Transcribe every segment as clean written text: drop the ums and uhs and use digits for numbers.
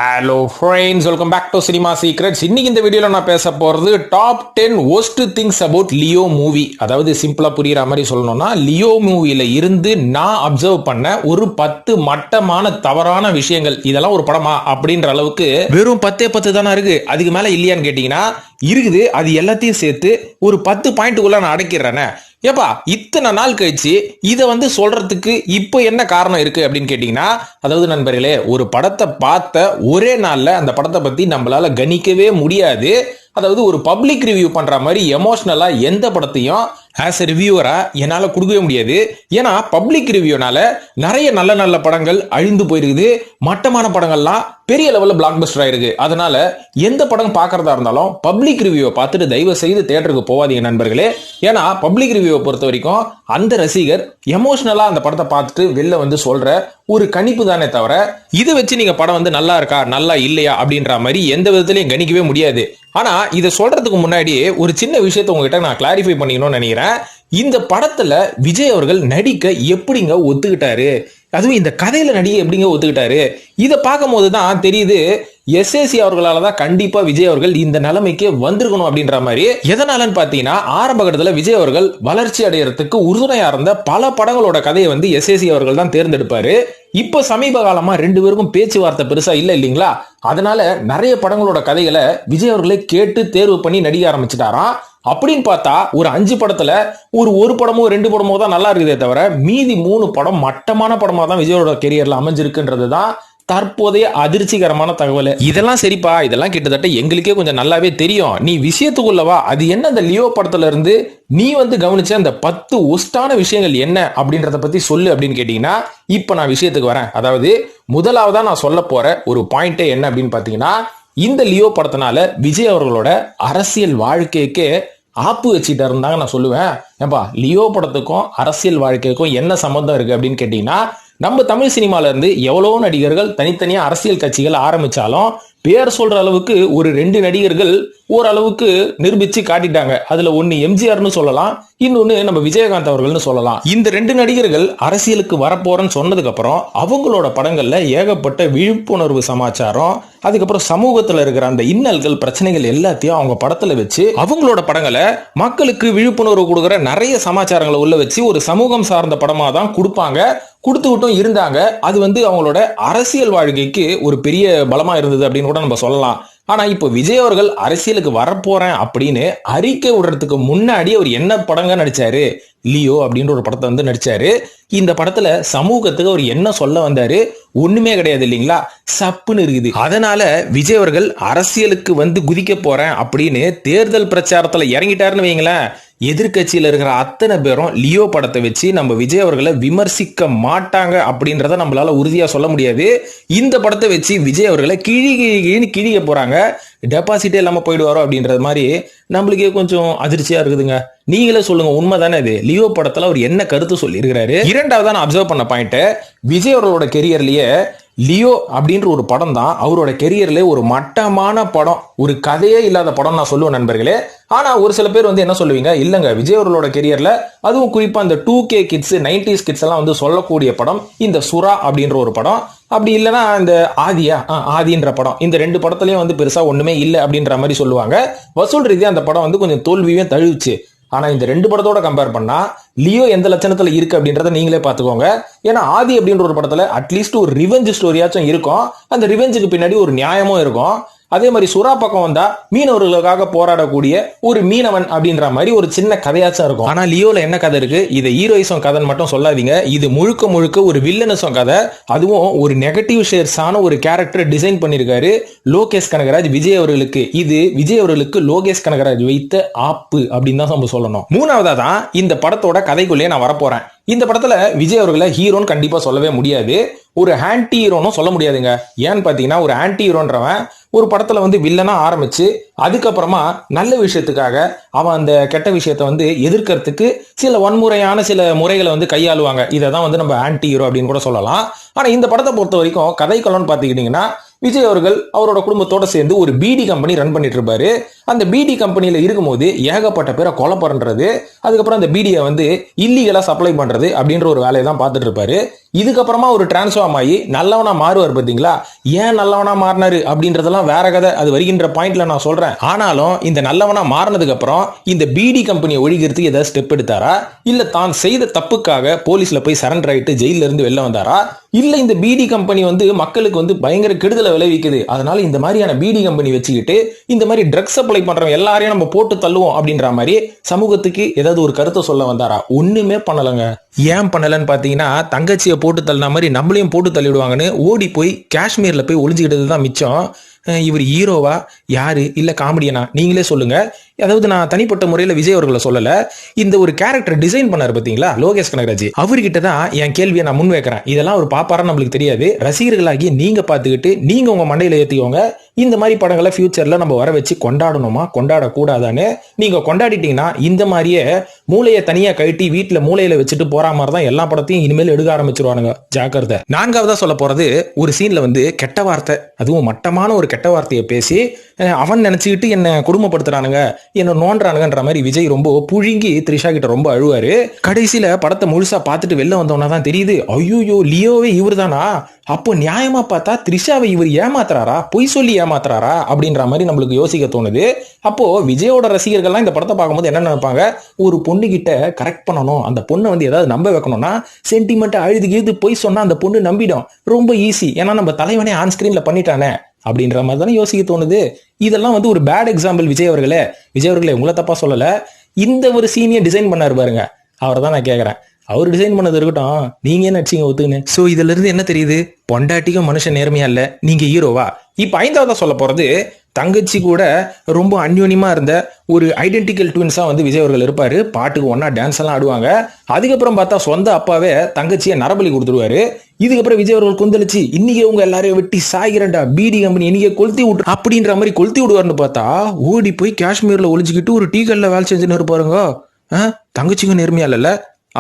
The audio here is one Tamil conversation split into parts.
Hello friends, welcome back to cinema secrets. இன்னைக்கு இந்த வீடியோல நான் பேச போறது top 10 worst things about Leo movie. அதாவது சிம்பிளா புரியுற மாதிரி சொல்லணும்னா, லியோ மூவில இருந்து நான் அப்சர்வ் பண்ண ஒரு 10 மட்டமான தவறான விஷயங்கள். இதெல்லாம் ஒரு படமா அப்படின்ற அளவுக்கு வெறும் 10 தானே இருக்கு, அதுக்கு மேல இல்லையான்னு கேட்டீங்கன்னா இருக்குது. அது எல்லாத்தையும் சேர்த்து ஒரு 10 பாயிண்ட்டுக்குள்ள நான் அடக்கிடுறேனே. ஏப்பா, இத்தனை நாள் கழிச்சு இதை சொல்றதுக்கு இப்ப என்ன காரணம் இருக்கு அப்படின்னு கேட்டீங்கன்னா, அதாவது நண்பர்களே, ஒரு படத்தை பார்த்த ஒரே நாள்ல அந்த படத்தை பத்தி நம்மளால கணிக்கவே முடியாது. அதாவது ஒரு பப்ளிக் ரிவ்யூ பண்ற மாதிரி எமோஷனலா எந்த படத்தையும் ஆஸ் எ ரிவ்யூவரா என்னால கொடுக்கவே முடியாது. ஏன்னா பப்ளிக் ரிவ்யூனால நிறைய நல்ல நல்ல படங்கள் அழிந்து போயிருக்குது, மட்டமான படங்கள்லாம் பெரிய லெவல்ல பிளாக் பஸ்டர் ஆயிருக்கு. அதனால எந்த படம் பார்க்கறதா இருந்தாலும் பப்ளிக் ரிவ்யூவை பார்த்துட்டு தயவு செய்து தியேட்டருக்கு போவாதீங்க நண்பர்களே. ஏன்னா பப்ளிக் ரிவ்யூவை பொறுத்த வரைக்கும் அந்த ரசிகர் எமோஷனலா அந்த படத்தை பார்த்துட்டு வெளில சொல்ற ஒரு கணிப்பு தானே தவிர, இதை வச்சு நீங்க படம் நல்லா இருக்கா நல்லா இல்லையா அப்படின்ற மாதிரி எந்த விதத்திலையும் கணிக்கவே முடியாது. ஆனா இதை சொல்றதுக்கு முன்னாடி ஒரு சின்ன விஷயத்தை உங்ககிட்ட நான் கிளாரிஃபை பண்ணிக்கணும்னு நினைக்கிறேன். இந்த படத்துல விஜய் அவர்கள் நடிக்க எப்படிங்க ஒத்துக்கிட்டாரு, அதுவும் இந்த கதையில நடிக்க எப்படிங்க ஒத்துக்கிட்டாரு, இதை பார்க்கும் போதுதான் தெரியுது எஸ்ஏசி அவர்களால தான் கண்டிப்பா விஜய் அவர்கள் இந்த நிலைமைக்கு வந்திருக்கணும் அப்படின்ற மாதிரி. எதனாலன்னு பாத்தீங்கன்னா, ஆரம்ப கட்டத்துல விஜய் அவர்கள் வளர்ச்சி அடையறதுக்கு உறுதுணையா இருந்த பல படங்களோட கதையை எஸ்ஏசி அவர்கள் தான் தேர்ந்தெடுப்பாரு. இப்ப சமீப காலமா ரெண்டு பேருக்கும் பேச்சுவார்த்தை பெருசா இல்லைங்களா, அதனால நிறைய படங்களோட கதைகளை விஜய் அவர்களே கேட்டு தேர்வு பண்ணி நடிக்க ஆரம்பிச்சுட்டாராம். அப்படின்னு பார்த்தா ஒரு 5 படத்துல ஒரு படமோ 2 படமோ தான் நல்லா இருக்குதே தவிர, மீதி 3 படம் மட்டமான படமா தான் விஜயோட கெரியர்ல அமைஞ்சிருக்குன்றது தான் தற்போதைய அதிர்ச்சிகரமான தகவல். இதெல்லாம் சரிப்பா, இதெல்லாம் கிட்டத்தட்ட எங்களுக்கே கொஞ்சம் நல்லாவே தெரியும், நீ விஷயத்துக்குள்ளவா. அது என்ன, அந்த லியோ படத்துல இருந்து நீ கவனிச்ச அந்த 10 ஒஸ்டான விஷயங்கள் என்ன அப்படின்றத பத்தி சொல்லு அப்படின்னு கேட்டீங்கன்னா, இப்ப நான் விஷயத்துக்கு வரேன். அதாவது முதலாவதா நான் சொல்ல போற ஒரு பாயிண்ட் என்ன அப்படின்னு பாத்தீங்கன்னா, இந்த லியோ படத்தினால விஜய் அவர்களோட அரசியல் வாழ்க்கைக்கு ஆப்பு வச்சுட்டு இருந்தாங்க நான் சொல்லுவேன். ஏன்பா, லியோ படத்துக்கும் அரசியல் வாழ்க்கைக்கும் என்ன சம்பந்தம் இருக்கு அப்படின்னு கேட்டீங்கன்னா, நம்ம தமிழ் சினிமால இருந்து எவ்வளவோ நடிகர்கள் தனித்தனியா அரசியல் கட்சிகள் ஆரம்பிச்சாலும் பேர் சொல்ற அளவுக்கு ஒரு 2 நடிகர்கள் ஓரளவுக்கு நிரூபிச்சு காட்டிட்டாங்க. அதுல ஒன்னு எம்ஜிஆர்னு சொல்லலாம், இன்னொன்னு நம்ம விஜயகாந்த் அவர்கள்னு சொல்லலாம். இந்த 2 நடிகர்கள் அரசியலுக்கு வரப்போறேன்னு சொன்னதுக்கு அப்புறம் அவங்களோட படங்கள்ல ஏகப்பட்ட விழிப்புணர்வு சமாச்சாரம், அதுக்கப்புறம் சமூகத்துல இருக்கிற அந்த இன்னல்கள் பிரச்சனைகள் எல்லாத்தையும் அவங்க படத்துல வச்சு அவங்களோட படங்களை மக்களுக்கு விழிப்புணர்வு கொடுக்குற நிறைய சமாச்சாரங்களை உள்ள வச்சு ஒரு சமூகம் சார்ந்த படமா தான் கொடுப்பாங்க, கொடுத்துக்கிட்டும் இருந்தாங்க. அது அவங்களோட அரசியல் வாழ்க்கைக்கு ஒரு பெரிய பலமா இருந்தது அப்படின்னு கூட நம்ம சொல்லலாம். ஆனா இப்போ விஜய் அவர்கள் அரசியலுக்கு வரப்போறேன் அப்படின்னு அறிக்கை விடுறதுக்கு முன்னாடி அவர் என்ன படங்க நடிச்சாரு, லியோ அப்படின்ற ஒரு படத்தை நடிச்சாரு. இந்த படத்துல சமூகத்துக்கு அவர் என்ன சொல்ல வந்தாரு, ஒண்ணுமே கிடையாது இல்லைங்களா, சப்புன்னு இருக்குது. அதனால விஜய் அவர்கள் அரசியலுக்கு குதிக்க போறேன் அப்படின்னு தேர்தல் பிரச்சாரத்துல இறங்கிட்டாருன்னு வைங்களேன், எதிர்கட்சியில இருக்கிற அத்தனை பேரும் லியோ படத்தை வச்சு நம்ம விஜய் அவர்களை விமர்சிக்க மாட்டாங்க அப்படின்றத நம்மளால உறுதியா சொல்ல முடியாது. இந்த படத்தை வச்சு விஜய் அவர்களை கிழிக்க போறாங்க, டெபாசிட்டே இல்லாம போயிடுவாரோ அப்படின்றது மாதிரி நம்மளுக்கே கொஞ்சம் அதிர்ச்சியா இருக்குதுங்க. நீங்களே சொல்லுங்க, உண்மைதானே இது? லியோ படத்துல அவர் என்ன கருத்து சொல்லி இருக்கிறாரு. இரண்டாவது நான் அப்சர்வ் பண்ண பாயிண்ட், விஜய் அவர்களோட கெரியர்லயே லியோ அப்படின்ற ஒரு படம் தான் அவரோட கெரியர்ல ஒரு மட்டமான படம், ஒரு கதையே இல்லாத படம் நான் சொல்லுவேன் நண்பர்களே. ஆனா ஒரு சில பேர் என்ன சொல்லுவீங்க, இல்லங்க விஜய் அவர்களோட கெரியர்ல அதுவும் குறிப்பா இந்த 2K கிட்ஸ் 90s கிட்ஸ் எல்லாம் சொல்லக்கூடிய படம் இந்த சுறா அப்படின்ற ஒரு படம், அப்படி இல்லைன்னா இந்த ஆதின்ற படம். இந்த 2 படத்துலயும் பெருசா ஒண்ணுமே இல்லை அப்படின்ற மாதிரி சொல்லுவாங்க. வசூல் ரீதியா அந்த படம் கொஞ்சம் தோல்வியும் தழுவிச்சு. ஆனா இந்த 2 படத்தோட கம்பேர் பண்ணா லியோ எந்த லட்சணத்துல இருக்கு அப்படின்றத நீங்களே பாத்துக்கோங்க. ஏன்னா ஆதி அப்படின்ற ஒரு படத்துல அட்லீஸ்ட் ஒரு ரிவெஞ்ச் ஸ்டோரியாச்சும் இருக்கும், அந்த ரிவெஞ்சுக்கு பின்னாடி ஒரு நியாயமும் இருக்கும். அதே மாதிரி சுறா பக்கம் வந்தா மீனவர்களுக்காக போராடக்கூடிய ஒரு மீனவன் அப்படின்ற மாதிரி ஒரு சின்ன கதையாச்சும் இருக்கும். ஆனா லியோல என்ன கதை இருக்கு, இது ஹீரோயிசம் கதைன்னு மட்டும் சொல்லாதீங்க, இது முழுக்க ஒரு வில்லனிசம் கதை. அதுவும் ஒரு நெகட்டிவ் ஷேர்ஸான ஒரு கேரக்டர் டிசைன் பண்ணிருக்காரு லோகேஷ் கனகராஜ் விஜய் அவர்களுக்கு. இது விஜய் அவர்களுக்கு லோகேஷ் கனகராஜ் வைத்த ஆப்பு அப்படின்னு தான் நம்ம சொல்லணும். மூணாவதா தான் இந்த படத்தோட கதைக்குள்ளேயே நான் வரப்போறேன். இந்த படத்துல விஜய் அவர்களை ஹீரோன்னு கண்டிப்பா சொல்லவே முடியாது, ஒரு ஆன்டி ஹீரோனும் சொல்ல முடியாதுங்க. ஏன்னு பாத்தீங்கன்னா, ஒரு ஆன்டி ஹீரோன்றவன் ஒரு படத்துல வில்லனா ஆரம்பிச்சு அதுக்கப்புறமா நல்ல விஷயத்துக்காக அவன் அந்த கெட்ட விஷயத்தை எதிர்க்கிறதுக்கு சில வன்முறையான சில முறைகளை கையாளுவாங்க. இதை தான் நம்ம ஆன்டி ஹீரோ அப்படின்னு கூட சொல்லலாம். ஆனா இந்த படத்தை பொறுத்த வரைக்கும் கதைக்களம்னு பாத்துக்கிட்டீங்கன்னா, விஜய் அவர்கள் அவரோட குடும்பத்தோட சேர்ந்து ஒரு பிடி கம்பெனி ரன் பண்ணிட்டு இருப்பாரு. அந்த பிடி கம்பெனியில இருக்கும்போது ஏகப்பட்ட பேரை கொலை பண்றது, அதுக்கப்புறம் அந்த பிடியை வந்து இல்லீகலா சப்ளை பண்றது அப்படின்ற ஒரு வேலையை தான் பார்த்துட்டு இருப்பாரு. இதுக்கப்புறமா ஒரு டிரான்ஸ்ஃபார்ம் ஆகி நல்லவனா மாறுவார் பாத்தீங்களா. ஏன் நல்லவனா மாறினாரு அப்படின்றதெல்லாம் வேற கதை, அது வருகின்ற பாயிண்ட்ல நான் சொல்றேன். ஆனாலும் இந்த நல்லவனா மாறினதுக்கு அப்புறம் இந்த பிடி கம்பெனியை ஒழிக்கிறதுக்கு ஏதாவது ஸ்டெப் எடுத்தாரா, இல்ல தான் செய்த தப்புக்காக போலீஸ்ல போய் சரண்டர் ஆயிட்டு ஜெயில இருந்து வெளில வந்தாரா, இல்ல இந்த பிடி கம்பெனி வந்து மக்களுக்கு வந்து பயங்கர கெடுதலை விளைவிக்குது, அதனால இந்த மாதிரியான பிடி கம்பெனி வச்சுக்கிட்டு இந்த மாதிரி ட்ரக்ஸ் சப்ளை பண்றவங்க எல்லாரையும் நம்ம போட்டு தள்ளுவோம் அப்படின்ற மாதிரி சமூகத்துக்கு ஏதாவது ஒரு கருத்தை சொல்ல வந்தாரா? ஒண்ணுமே பண்ணலங்க. ஏன் பண்ணலன்னு பாத்தீங்கன்னா, தங்கச்சியை போட்டு தள்ளின மாதிரி நம்மளையும் போட்டு தள்ளிடுவாங்கன்னு ஓடி போய் காஷ்மீர்ல போய் ஒளிஞ்சுக்கிட்டது தான் மிச்சம். இவர் ஹீரோவா யாரு இல்ல காமெடியனா நீங்களே சொல்லுங்க. அதாவது நான் தனிப்பட்ட முறையில் விஜய் அவர்களை சொல்லல, இந்த ஒரு கேரக்டர் டிசைன் பண்ணாரு பாத்தீங்களா லோகேஷ் கனகராஜ், அவர்கிட்ட தான் என் கேள்வியை நான் முன் வைக்கிறேன். இதெல்லாம் ஒரு பாப்பாரான்னு நம்மளுக்கு தெரியாது, ரசிகர்களாகி நீங்க பார்த்துக்கிட்டு நீங்க உங்க மண்டையில ஏத்திக்கோங்க. இந்த மாதிரி படங்களை ஃபியூச்சர்ல நம்ம வர வச்சு கொண்டாடணுமா கொண்டாடக்கூடாதான்னு நீங்க கொண்டாடிட்டீங்கன்னா இந்த மாதிரியே மூளையை தனியா கழட்டி வீட்டுல மூளையில வச்சுட்டு போற மாதிரி தான் எல்லா படத்தையும் இனிமேல் எடுக்க ஆரம்பிச்சிருவானுங்க, ஜாக்கிரதை. நான்காவதா சொல்ல போறது, ஒரு சீன்ல வந்து கெட்ட வார்த்தை, அதுவும் மட்டமான ஒரு கெட்ட வார்த்தையை பேசி அவன் நினைச்சுக்கிட்டு என்ன குடும்பப்படுத்துறானுங்க, என்ன நோன்றானுங்கன்ற மாதிரி விஜய் ரொம்ப புழுங்கி த்ரிஷா கிட்ட ரொம்ப அழுவாரு. கடைசியில படத்தை முழுசா பார்த்துட்டு வெளில வந்தோம்னா தான் தெரியுது, ஐயோ லியோவே இவர் தானா, அப்போ நியாயமா பார்த்தா த்ரிஷாவை இவர் ஏமாத்துறாரா, பொய் சொல்லி ஏமாத்துறாரா அப்படின்ற மாதிரி நம்மளுக்கு யோசிக்க தோணுது. அப்போ விஜயோட ரசிகர்கள்லாம் இந்த படத்தை பார்க்கும்போது என்ன நினைப்பாங்க, ஒரு பொண்ணு கிட்ட கரெக்ட் பண்ணணும், அந்த பொண்ணை வந்து ஏதாவது நம்ப வைக்கணும்னா சென்டிமெண்ட் அழுது பொய் சொன்னா அந்த பொண்ணு நம்பிடும், ரொம்ப ஈஸி, ஏன்னா நம்ம தலைவனே ஆன் ஸ்கிரீன்ல பண்ணிட்டானே அப்படின்ற மாதிரி தானே யோசிக்க தோணுது. இதெல்லாம் வந்து ஒரு பேட் எக்ஸாம்பிள். விஜய் அவர்களே உங்களை தப்பா சொல்லல, இந்த ஒரு சீனியை டிசைன் பண்ணாரு பாருங்க, அவரை தான் நான் கேட்கறேன். அவர் டிசைன் பண்ணது இருக்கட்டும், நீங்க என்ன நடிச்சீங்க ஒத்துக்குன்னு. சோ இதுல இருந்து என்ன தெரியுது, பொண்டாட்டிக்கும் மனுஷன் நேர்மையா இல்ல, நீங்க ஹீரோவா. இப்ப ஐந்தாவதா சொல்ல போறது, தங்கச்சி கூட ரொம்ப அந்யோன்யமா இருந்த ஒரு ஐடென்டிக்கல் ட்வின்ஸா வந்து விஜய் அவர்கள் இருப்பாரு. பாட்டுக்கு ஒன்னா டான்ஸ் எல்லாம் ஆடுவாங்க. அதுக்கப்புறம் பார்த்தா சொந்த அப்பாவே தங்கச்சியை நரபலி கொடுத்துருவாரு. இதுக்கப்புறம் விஜய் அவர்கள் கொந்தளிச்சு இன்னைக்கு உங்க எல்லாரையும் வெட்டி சாகிறண்டா, பிடி கம்பெனி இன்னைக்கு கொளுத்தி விட்டு அப்படின்ற மாதிரி கொளுத்தி விடுவார்னு பார்த்தா ஓடி போய் காஷ்மீர்ல ஒளிஞ்சுக்கிட்டு ஒரு டீ கல்ல வேலை செஞ்சுன்னு இருப்பாருங்க. தங்கச்சிக்கும் நேர்மையா இல்ல,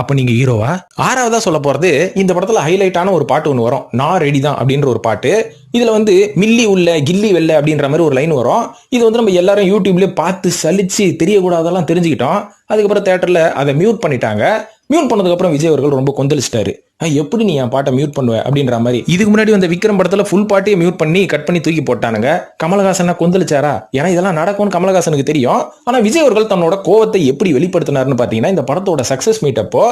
அப்ப நீங்க ஹீரோவா. ஆறாவதா சொல்ல போறது, இந்த படத்துல ஹைலைட்டான ஒரு பாட்டு ஒன்று வரும், நான் ரெடி தான் அப்படின்ற ஒரு பாட்டு. இதுல வந்து மில்லி உள்ள கில்லி வெள்ள அப்படின்ற மாதிரி ஒரு லைன் வரும். இது வந்து நம்ம எல்லாரும் யூடியூப்லயே பார்த்து சலிச்சு தெரியக்கூடாதெல்லாம் தெரிஞ்சுக்கிட்டோம். அதுக்கப்புறம் தியேட்டர்ல அதை மியூட் பண்ணிட்டாங்க. மியூட் பண்ணதுக்கு அப்புறம் விஜய் அவர்கள் ரொம்ப கொந்தளிச்சிட்டாரு, எப்படி நீ என் பாட்டை மியூட் பண்ணுவ அப்படின்ற மாதிரி. இதுக்கு முன்னாடி வந்த விக்ரம் படத்துல ஃபுல் பாட்டையே மியூட் பண்ணி கட் பண்ணி தூக்கி போட்டானுங்க. கமலஹாசன் கொந்தளிச்சாரா, ஏன்னா இதெல்லாம் நடக்கும்னு கமலஹாசனுக்கு தெரியும். ஆனா விஜய் அவர்கள் தன்னோட கோவத்தை எப்படி வெளிப்படுத்தினாருன்னு பாத்தீங்கன்னா, இந்த படத்தோட சக்சஸ் மீட் அப்போ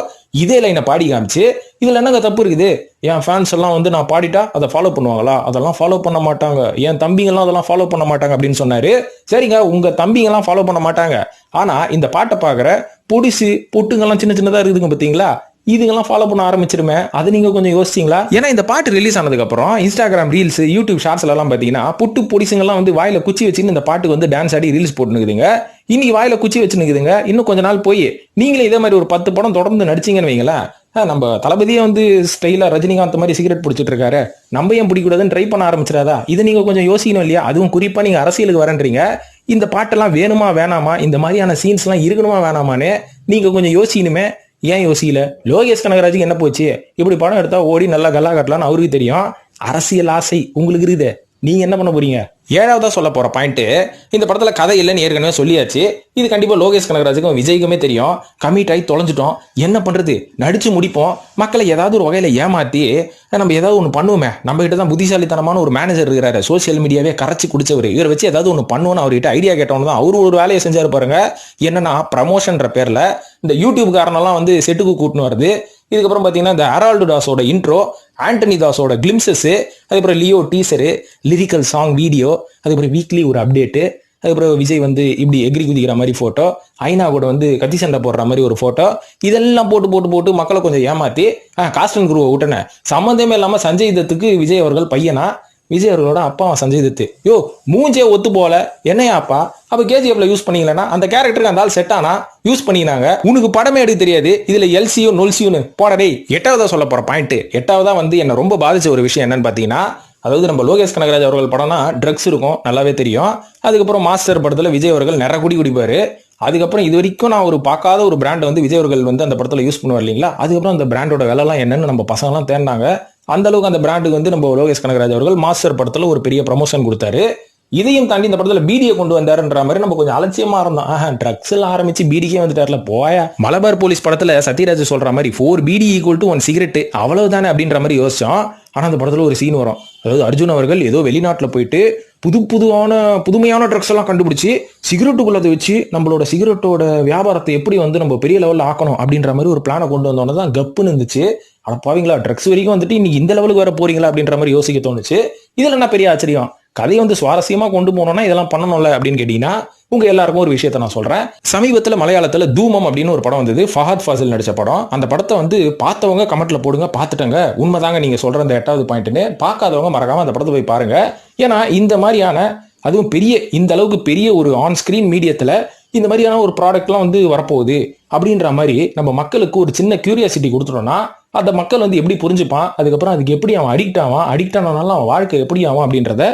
இதே லைனை பாடி காமிச்சு, இதுல என்னங்க தப்பு இருக்குது, என் ஃபேன்ஸ் எல்லாம் வந்து நான் பாடிட்டா அதை ஃபாலோ பண்ணுவாங்களா, அதெல்லாம் ஃபாலோ பண்ண மாட்டாங்க, என் தம்பிங்கெல்லாம் அதெல்லாம் ஃபாலோ பண்ண மாட்டாங்க அப்படின்னு சொன்னாரு. சரிங்க, உங்க தம்பிங்கெல்லாம் ஃபாலோ பண்ண மாட்டாங்க, ஆனா இந்த பாட்டை பாக்குற பொடிசு பொட்டுங்கெல்லாம் சின்ன சின்னதா இருக்குதுங்க பாத்தீங்களா, இதுங்கெல்லாம் ஃபாலோ பண்ண ஆரம்பிச்சிருமே, அது நீங்க கொஞ்சம் யோசிச்சீங்களா? ஏன்னா இந்த பாட்டு ரிலீஸ் ஆனதுக்கு அப்புறம் இன்ஸ்டாகிராம் ரீல்ஸ், யூடியூப் ஷார்ட்ஸ்ல எல்லாம் பாத்தீங்கன்னா புட்டு பொடிசுங்கெல்லாம் வந்து வாயில குச்சி வச்சுன்னு இந்த பாட்டுக்கு வந்து டான்ஸ் ஆடி ரீல்ஸ் போட்டுனுக்குதுங்க. இன்னைக்கு வாயில குச்சி வச்சுனுக்குதுங்க. இன்னும் கொஞ்ச நாள் போய் நீங்களே இதே மாதிரி ஒரு 10 படம் தொடர்ந்து நடிச்சீங்கன்னு வைங்களேன், நம்ம தளபதியே வந்து ஸ்டைலா ரஜினிகாந்த் மாதிரி சிகரெட் பிடிச்சிட்டு இருக்காரு, நம்ம ஏன் பிடிக்கூடாதுன்னு ட்ரை பண்ண ஆரம்பிச்சிடாதா? இதை நீங்க கொஞ்சம் யோசிக்கணும் இல்லையா? அதுவும் குறிப்பா நீங்க அரசியலுக்கு வரன்றீங்க, இந்த பாட்டெல்லாம் வேணுமா வேணாமா, இந்த மாதிரியான சீன்ஸ் எல்லாம் இருக்கணுமா வேணாமான்னு நீங்க கொஞ்சம் யோசிக்கணுமே. ஏன் யோசிக்கல? லோகேஷ் கனகராஜுக்கு என்ன போச்சு, இப்படி படம் எடுத்தா ஓடி நல்லா கல்லா கட்டலான்னு அவருக்கு தெரியும். அரசியல் ஆசை உங்களுக்கு இருக்குது, நீங்க என்ன பண்ண போறீங்க? ஏழாவதா சொல்ல போற பாயிண்ட், இந்த படத்துல கதை இல்லைன்னு ஏற்கனவே சொல்லியாச்சு. இது கண்டிப்பா லோகேஷ் கனகராஜுக்கும் விஜய்க்குமே தெரியும். கமிட் ஆகி தொலைஞ்சிட்டோம், என்ன பண்றது, நடிச்சு முடிப்போம், மக்களை ஏதாவது ஒரு வகையில ஏமாத்தி நம்ம ஏதாவது ஒன்று பண்ணுவோமே. நம்ம கிட்ட தான் புத்திசாலித்தனமான ஒரு மேனேஜர் இருக்கிறாரு, சோசியல் மீடியாவே கரைச்சி குடிச்சவர், இவரை வச்சு ஏதாவது ஒன்று பண்ணுவோன்னு அவர்கிட்ட ஐடியா கேட்டவங்க தான் அவரு ஒரு வேலையை செஞ்சாரு பாருங்க. என்னன்னா ப்ரமோஷன்ற பேர்ல இந்த யூடியூப் காரணம்லாம் வந்து செட்டுக்கு கூட்டின்னு வருது. இதுக்கப்புறம் பார்த்தீங்கன்னா இந்த ஹெரால்டு தாஸோட இன்ட்ரோ, ஆண்டனி தாஸோட கிளிம்சஸ், அதுக்கப்புறம் Leo teacher, lyrical song video, அதுக்கப்புறம் வீக்லி ஒரு அப்டேட்டு, அதுக்கப்புறம் விஜய் வந்து இப்படி எகிரி குதிக்கிற மாதிரி போட்டோ, ஐநா கூட வந்து கத்தி சண்டை போடுற மாதிரி ஒரு போட்டோ, இதெல்லாம் போட்டு போட்டு போட்டு மக்களை கொஞ்சம் ஏமாத்தி காஸ்ட் அண்ட் குரூவை விட்டன. சம்மந்தமே இல்லாமல் சஞ்சய் தத்துக்கு விஜய் அவர்கள் பையனா, விஜய் அவர்களோட அப்பா சஞ்சய் தத்து, யோ மூஞ்சே ஒத்து போல என்னையா அப்பா, அப்ப கேஜிஎஃப்ல யூஸ் பண்ணீங்களா, அந்த கேரக்டருக்கு அந்த ஆள் செட் ஆனா யூஸ் பண்ணினாங்க, உனக்கு படமே எடுக்க தெரியாது, இதுல எல்சியோ நொல்சியோன்னு போடடே. எட்டாவதா சொல்ல போற பாயிண்ட், எட்டாவதா வந்து என்ன ரொம்ப பாதிச்ச ஒரு விஷயம் என்னன்னு பாத்தீங்கன்னா, அதாவது நம்ம லோகேஷ் கனகராஜ் அவர்கள் படம்னா ட்ரக்ஸ் இருக்கும் நல்லாவே தெரியும். அதுக்கப்புறம் மாஸ்டர் படத்துல விஜய் அவர்கள் நிறைய குடிப்பாரு. அதுக்கப்புறம் இது வரைக்கும் நான் ஒரு பார்க்காத ஒரு பிராண்ட் வந்து விஜய் அவர்கள் வந்து அந்த படத்துல யூஸ் பண்ணுவார் இல்லைங்களா. அதுக்கப்புறம் அந்த பிராண்டோட விலைலாம் என்னன்னு நம்ம பசங்கலாம் தேடினாங்க. அந்த அளவுக்கு அந்த பிராண்டுக்கு வந்து நம்ம லோகேஷ் கனகராஜ் அவர்கள் மாஸ்டர் படத்துல ஒரு பெரிய ப்ரமோஷன் கொடுத்தாரு. இதையும் தாண்டி இந்த படத்துல பீடியை கொண்டு வந்தாருன்ற மாதிரி நம்ம கொஞ்சம் அலட்சியமா இருந்தோம். ட்ரக்ஸ் எல்லாம் ஆரம்பிச்சு பீடிக்கே வந்துட்டார்ல போயா. மலபார் போலீஸ் படத்துல சத்யராஜ் சொல்ற மாதிரி 4 பீடி ஈக்குவல் டு 1 சிகரெட் அவ்வளவுதானே அப்படின்ற மாதிரி யோசிச்சோம். ஆனா அந்த படத்துல ஒரு சீன் வரும். அதாவது அர்ஜுன் அவர்கள் ஏதோ வெளிநாட்டுல போயிட்டு புதுமையான ட்ரக்ஸ் எல்லாம் கண்டுபிடிச்சு சிகரெட்டுக்குள்ளதை வச்சு நம்மளோட சிகரெட்டோட வியாபாரத்தை எப்படி வந்து நம்ம பெரிய லெவலில் ஆக்கணும் அப்படின்ற மாதிரி ஒரு பிளானை கொண்டு வந்தோன்னு தான் கப்புன்னு இருந்துச்சு. ஆனா பாவீங்களா, ட்ரக்ஸ் வரைக்கும் வந்துட்டு இன்னைக்கு இந்த லெவலுக்கு வர போறீங்களா அப்படின்ற மாதிரி யோசிக்க தோணுச்சு. இதுல என்ன பெரிய ஆச்சரியம், கதையை வந்து சுவாரஸ்யமா கொண்டு போனோம்னா இதெல்லாம் பண்ணணும்ல அப்படின்னு கேட்டீங்கன்னா உங்க எல்லாருக்கும் ஒரு விஷயத்த நான் சொல்றேன். சமீபத்துல மலையாளத்துல தூமம் அப்படின்னு ஒரு படம் வந்தது, ஃபஹத் ஃபாசில் நடிச்ச படம். அந்த படத்தை வந்து பார்த்தவங்க கமெண்ட்ல போடுங்க, பார்த்துட்டங்க உண்மைதாங்க நீங்க சொல்ற அந்த 8வது பாயிண்ட்னு. பார்க்காதவங்க மறக்காம அந்த படத்தை போய் பாருங்க. ஏன்னா இந்த மாதிரியான அதுவும் இந்த அளவுக்கு பெரிய ஒரு ஆன் ஸ்கிரீன் மீடியத்துல இந்த மாதிரியான ஒரு ப்ராடக்ட்லாம் வந்து வரப்போகுது அப்படின்ற மாதிரி நம்ம மக்களுக்கு ஒரு சின்ன கியூரியாசிட்டி கொடுத்துட்டோம்னா அந்த மக்கள் வந்து எப்படி புரிஞ்சுப்பான், அதுக்கப்புறம் அதுக்கு எப்படி அவன் அடிக்ட் ஆனாலும் அவன் வாழ்க்கை எப்படி ஆகும் அப்படின்றத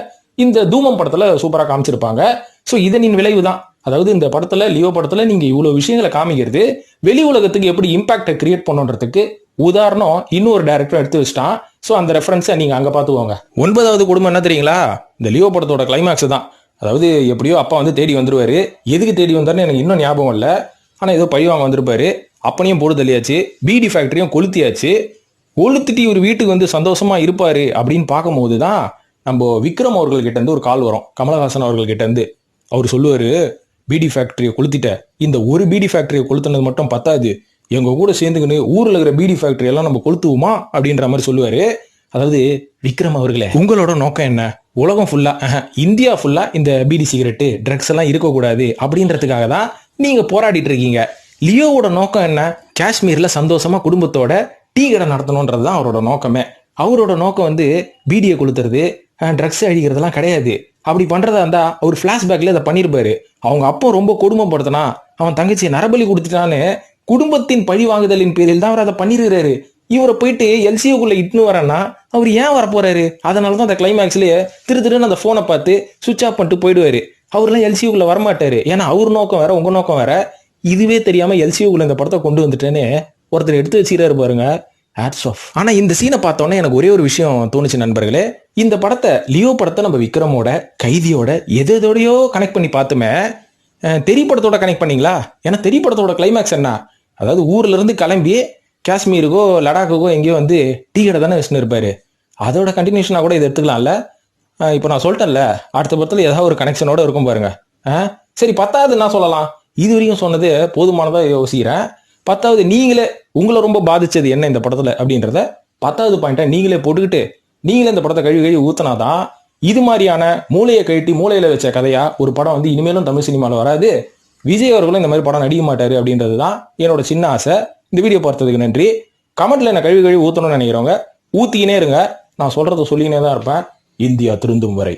இந்த தூமம் படத்துல சூப்பரா காமிச்சிருப்பாங்க. ஸோ இதனின் விளைவு தான், அதாவது இந்த படத்துல லியோ படத்துல நீங்க இவ்வளவு விஷயங்களை காமிக்கிறது வெளி உலகத்துக்கு எப்படி இம்பாக்டை கிரியேட் பண்ணுன்றதுக்கு உதாரணம் இன்னொரு டைரக்டர் எடுத்து வச்சிட்டான். ஸோ அந்த ரெஃபரன்ஸை நீங்க அங்க பார்த்துக்கோங்க. 9வது குடும்பம் என்ன தெரியுங்களா, இந்த லியோ படத்தோட கிளைமேக்ஸ் தான். அதாவது எப்படியோ அப்பா வந்து தேடி வந்துருவாரு. எதுக்கு தேடி வந்தாருன்னு எனக்கு இன்னும் ஞாபகம் இல்லை. ஆனா ஏதோ பழி வாங்க வந்திருப்பாரு. அப்பனையும் போடு தள்ளியாச்சு, பீடி ஃபேக்டரியும் கொளுத்தியாச்சு. கொளுத்திட்டு இவர் வீட்டுக்கு வந்து சந்தோஷமா இருப்பாரு அப்படின்னு பார்க்கும்போது தான் நம்ம விக்ரம் அவர்கள் கிட்ட இருந்து ஒரு கால் வரும், கமலஹாசன் அவர்கள் கிட்ட இருந்து. அவர் சொல்லுவாரு, பீடி ஃபேக்டரியை கொளுத்திட்ட, இந்த ஒரு பீடி ஃபேக்டரியை கொளுத்துனது மட்டும் பத்தாது, எங்க கூட சேர்ந்துக்கின்னு ஊர்ல இருக்கிற பீடி ஃபேக்டரி எல்லாம் நம்ம கொளுத்துவோமா அப்படின்ற மாதிரி சொல்லுவாரு. அதாவது விக்ரம் அவர்களே, உங்களோட நோக்கம் என்ன, உலகம் ஃபுல்லா இந்தியா ஃபுல்லா இந்த பீடி சிகரெட்டு ட்ரக்ஸ் எல்லாம் இருக்கக்கூடாது அப்படின்றதுக்காக தான் நீங்க போராடிட்டு இருக்கீங்க. லியோவோட நோக்கம் என்ன, காஷ்மீர்ல சந்தோஷமா குடும்பத்தோட டீ கடை நடத்தணும்ன்றது தான் அவரோட நோக்கமே. அவரோட நோக்கம் வந்து பீடியை கொளுத்துறது ட்ரக்ஸ் அழிக்கிறதுலாம் கிடையாது. அப்படி பண்றதா இருந்தா அவர் பிளாஷ்பேக்ல அதை பண்ணிருப்பாரு. அவங்க அப்போ ரொம்ப கொடுமைப்படுத்தினா, அவன் தங்கச்சியை நரபலி கொடுத்துட்டான்னு குடும்பத்தின் பழி வாங்குதலின் பேரில் தான் அவர் அதை பண்ணிருக்கிறாரு. இவரை போயிட்டு எல்சிஓக்குள்ள இட்டுன்னு வரேன்னா அவர் ஏன் வரப்போறாரு? அதனாலதான் அந்த கிளைமேக்ஸ்லயே திருன்னு அந்த போனை பார்த்து சுவிச் ஆஃப் பண்ணிட்டு போயிடுவாரு. அவர்லாம் எல்சிஓக்குள்ள வரமாட்டாரு. ஏன்னா அவர் நோக்கம் வேற, உங்க நோக்கம் வேற. இதுவே தெரியாம எல்சிஓக்குள்ள இந்த படத்தை கொண்டு வந்துட்டேன்னு ஒருத்தர் எடுத்து வச்சுக்கிறாரு பாருங்க. Hats off. ஆனா இந்த சீனை பார்த்தோன்னே எனக்கு ஒரே ஒரு விஷயம் தோணுச்சு நண்பர்களே. இந்த படத்தை, லியோ படத்தை நம்ம விக்ரமோட, கைதியோட எதோடையோ கனெக்ட் பண்ணி பார்த்துமே, தெரி படத்தோட கனெக்ட் பண்ணீங்களா? ஏன்னா தெரி படத்தோட கிளைமேக்ஸ் என்ன, அதாவது ஊர்ல இருந்து கிளம்பி காஷ்மீருக்கோ லடாக்குக்கோ எங்கேயோ வந்து டீ கடை தானே வச்சுன்னு இருப்பாரு. அதோட கண்டினியூஷனா கூட இதை எடுத்துக்கலாம்ல. இப்போ நான் சொல்லிட்டேன்ல, அடுத்த படத்துல ஏதாவது ஒரு கனெக்ஷனோட இருக்கும் பாருங்க. சரி, 10வது என்ன சொல்லலாம், இது வரைக்கும் சொன்னது போதுமானதா யோசிக்கிறேன். 10வது நீங்களே, உங்களை ரொம்ப பாதிச்சது என்ன இந்த படத்துல அப்படின்றத 10வது பாயிண்டா நீங்களே போட்டுக்கிட்டு நீங்களே இந்த படத்தை கழுவி ஊத்தினாதான் இது மாதிரியான மூளையை கழட்டி மூளையில வச்ச கதையா ஒரு படம் வந்து இனிமேலும் தமிழ் சினிமாவில் வராது. விஜய் அவர்களும் இந்த மாதிரி படம் நடிக்க மாட்டாரு அப்படின்றது தான் என்னோட சின்ன ஆசை. இந்த வீடியோ பார்த்ததுக்கு நன்றி. கமெண்ட்ல என்ன கழுவி ஊத்தணும்னு நினைக்கிறவங்க ஊத்திக்கினே இருங்க. நான் சொல்றதை சொல்லிக்கினே தான் இருப்பேன். இந்தியா திருந்தும் வரை.